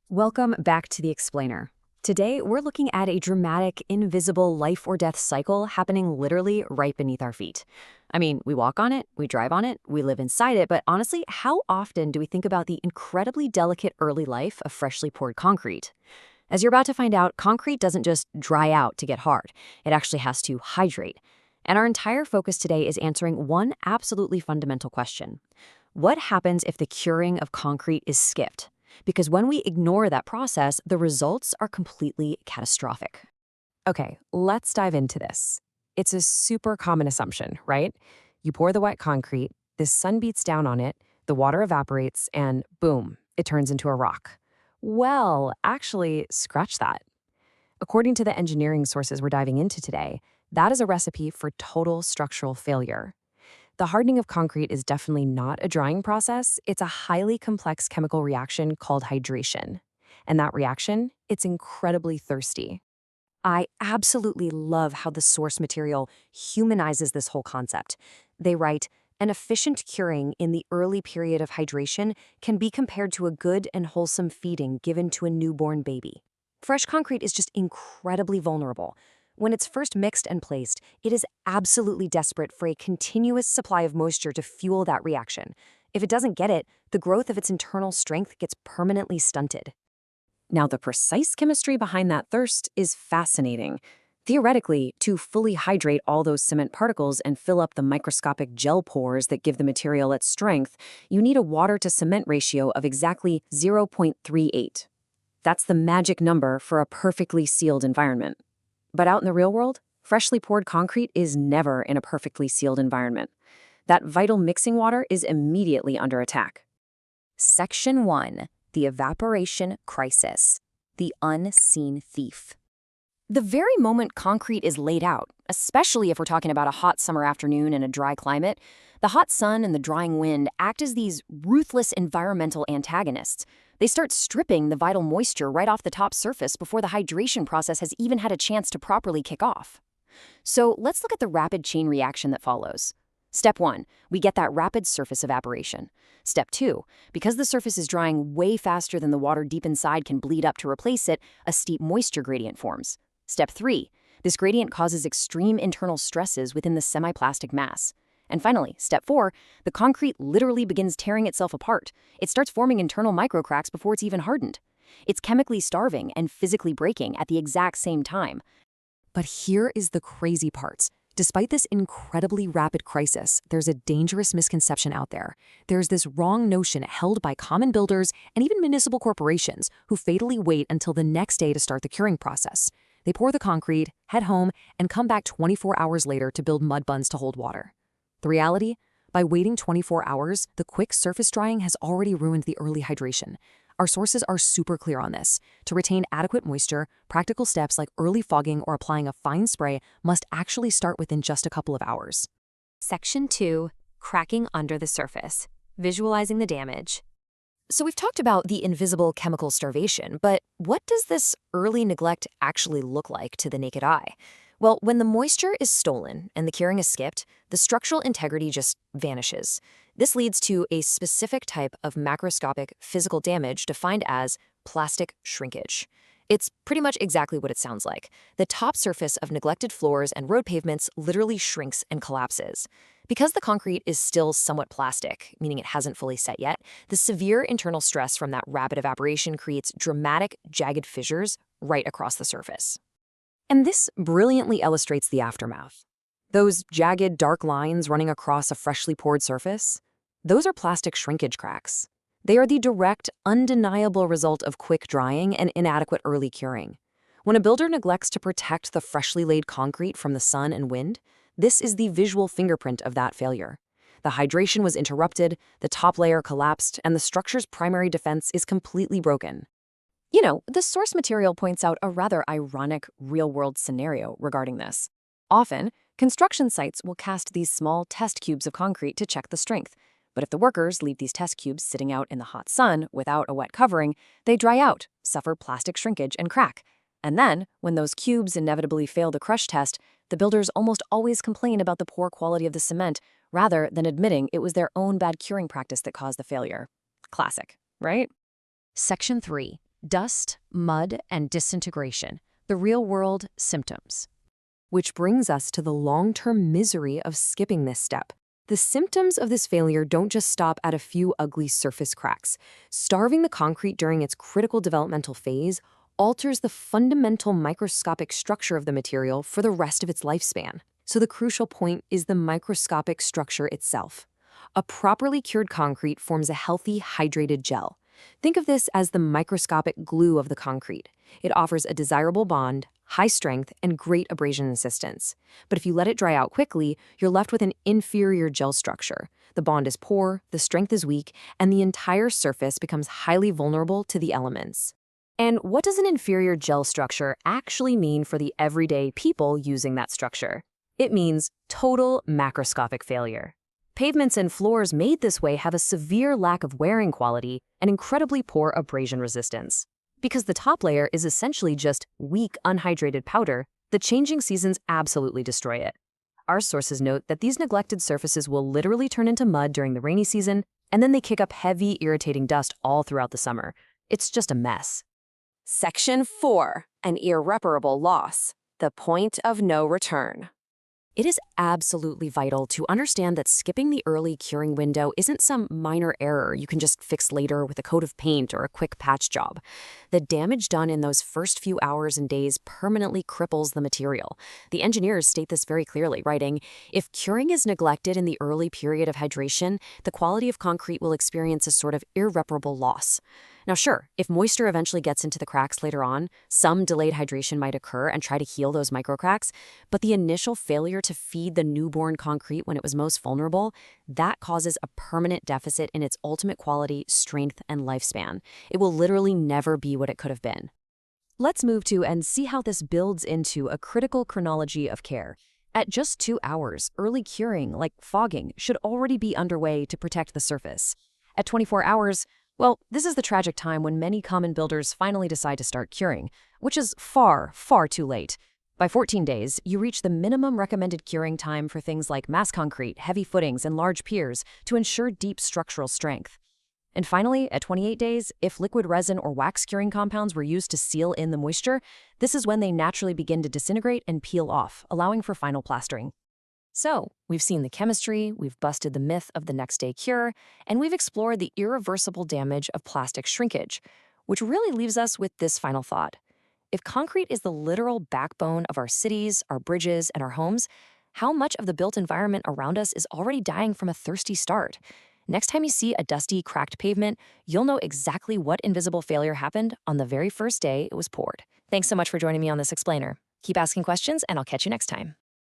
Welcome back to The Explainer. Today, we're looking at a dramatic, invisible life or death cycle happening literally right beneath our feet. I mean, we walk on it, we drive on it, we live inside it, but honestly, how often do we think about the incredibly delicate early life of freshly poured concrete? As you're about to find out, concrete doesn't just dry out to get hard. It actually has to hydrate. And our entire focus today is answering one absolutely fundamental question. What happens if the curing of concrete is skipped? Because when we ignore that process, the results are completely catastrophic. Okay, let's dive into this. It's a super common assumption, right? You pour the wet concrete, the sun beats down on it, the water evaporates, and boom, it turns into a rock. Well, actually, scratch that. According to the engineering sources we're diving into today, that is a recipe for total structural failure. The hardening of concrete is definitely not a drying process. It's a highly complex chemical reaction called hydration. And that reaction, it's incredibly thirsty. I absolutely love how the source material humanizes this whole concept. They write, an efficient curing in the early period of hydration can be compared to a good and wholesome feeding given to a newborn baby. Fresh concrete is just incredibly vulnerable. When it's first mixed and placed, it is absolutely desperate for a continuous supply of moisture to fuel that reaction. If it doesn't get it, the growth of its internal strength gets permanently stunted. Now, the precise chemistry behind that thirst is fascinating. Theoretically, to fully hydrate all those cement particles and fill up the microscopic gel pores that give the material its strength, you need a water-to-cement ratio of exactly 0.38. That's the magic number for a perfectly sealed environment. But out in the real world, freshly poured concrete is never in a perfectly sealed environment. That vital mixing water is immediately under attack. Section 1. The evaporation crisis. The unseen thief. The very moment concrete is laid out, especially if we're talking about a hot summer afternoon in a dry climate, the hot sun and the drying wind act as these ruthless environmental antagonists. They start stripping the vital moisture right off the top surface before the hydration process has even had a chance to properly kick off. So let's look at the rapid chain reaction that follows. Step 1, we get that rapid surface evaporation. Step 2, because the surface is drying way faster than the water deep inside can bleed up to replace it, a steep moisture gradient forms. Step 3, this gradient causes extreme internal stresses within the semi-plastic mass. And finally, step 4, the concrete literally begins tearing itself apart. It starts forming internal microcracks before it's even hardened. It's chemically starving and physically breaking at the exact same time. But here is the crazy part. Despite this incredibly rapid crisis, there's a dangerous misconception out there. There's this wrong notion held by common builders and even municipal corporations who fatally wait until the next day to start the curing process. They pour the concrete, head home, and come back 24 hours later to build mud buns to hold water. The reality? By waiting 24 hours, the quick surface drying has already ruined the early hydration. Our sources are super clear on this. To retain adequate moisture, practical steps like early fogging or applying a fine spray must actually start within just a couple of hours. Section 2. Cracking under the surface. Visualizing the damage. So we've talked about the invisible chemical starvation, but what does this early neglect actually look like to the naked eye? Well, when the moisture is stolen and the curing is skipped, the structural integrity just vanishes. This leads to a specific type of macroscopic physical damage defined as plastic shrinkage. It's pretty much exactly what it sounds like. The top surface of neglected floors and road pavements literally shrinks and collapses. Because the concrete is still somewhat plastic, meaning it hasn't fully set yet, the severe internal stress from that rapid evaporation creates dramatic, jagged fissures right across the surface. And this brilliantly illustrates the aftermath. Those jagged, dark lines running across a freshly poured surface, those are plastic shrinkage cracks. They are the direct, undeniable result of quick drying and inadequate early curing. When a builder neglects to protect the freshly laid concrete from the sun and wind, this is the visual fingerprint of that failure. The hydration was interrupted, the top layer collapsed, and the structure's primary defense is completely broken. You know, the source material points out a rather ironic real-world scenario regarding this. Often, construction sites will cast these small test cubes of concrete to check the strength. But if the workers leave these test cubes sitting out in the hot sun without a wet covering, they dry out, suffer plastic shrinkage, and crack. And then, when those cubes inevitably fail the crush test, the builders almost always complain about the poor quality of the cement, rather than admitting it was their own bad curing practice that caused the failure. Classic, right? Section 3. Dust, mud, and disintegration. The real-world symptoms. Which brings us to the long-term misery of skipping this step. The symptoms of this failure don't just stop at a few ugly surface cracks. Starving the concrete during its critical developmental phase alters the fundamental microscopic structure of the material for the rest of its lifespan. So the crucial point is the microscopic structure itself. A properly cured concrete forms a healthy, hydrated gel. Think of this as the microscopic glue of the concrete. It offers a desirable bond, high strength, and great abrasion resistance. But if you let it dry out quickly, you're left with an inferior gel structure. The bond is poor, the strength is weak, and the entire surface becomes highly vulnerable to the elements. And what does an inferior gel structure actually mean for the everyday people using that structure? It means total macroscopic failure. Pavements and floors made this way have a severe lack of wearing quality and incredibly poor abrasion resistance. Because the top layer is essentially just weak, unhydrated powder, the changing seasons absolutely destroy it. Our sources note that these neglected surfaces will literally turn into mud during the rainy season, and then they kick up heavy, irritating dust all throughout the summer. It's just a mess. Section 4. An irreparable loss. The point of no return. It is absolutely vital to understand that skipping the early curing window isn't some minor error you can just fix later with a coat of paint or a quick patch job. The damage done in those first few hours and days permanently cripples the material. The engineers state this very clearly, writing, "If curing is neglected in the early period of hydration, the quality of concrete will experience a sort of irreparable loss." Now sure, if moisture eventually gets into the cracks later on, some delayed hydration might occur and try to heal those microcracks, but the initial failure to feed the newborn concrete when it was most vulnerable, that causes a permanent deficit in its ultimate quality, strength, and lifespan. It will literally never be what it could have been. Let's move to and see how this builds into a critical chronology of care. At just 2 hours, early curing, like fogging, should already be underway to protect the surface. At 24 hours, well, this is the tragic time when many common builders finally decide to start curing, which is far, far too late. By 14 days, you reach the minimum recommended curing time for things like mass concrete, heavy footings, and large piers to ensure deep structural strength. And finally, at 28 days, if liquid resin or wax curing compounds were used to seal in the moisture, this is when they naturally begin to disintegrate and peel off, allowing for final plastering. So, we've seen the chemistry, we've busted the myth of the next-day cure, and we've explored the irreversible damage of plastic shrinkage, which really leaves us with this final thought. If concrete is the literal backbone of our cities, our bridges, and our homes, how much of the built environment around us is already dying from a thirsty start? Next time you see a dusty, cracked pavement, you'll know exactly what invisible failure happened on the very first day it was poured. Thanks so much for joining me on this explainer. Keep asking questions, and I'll catch you next time.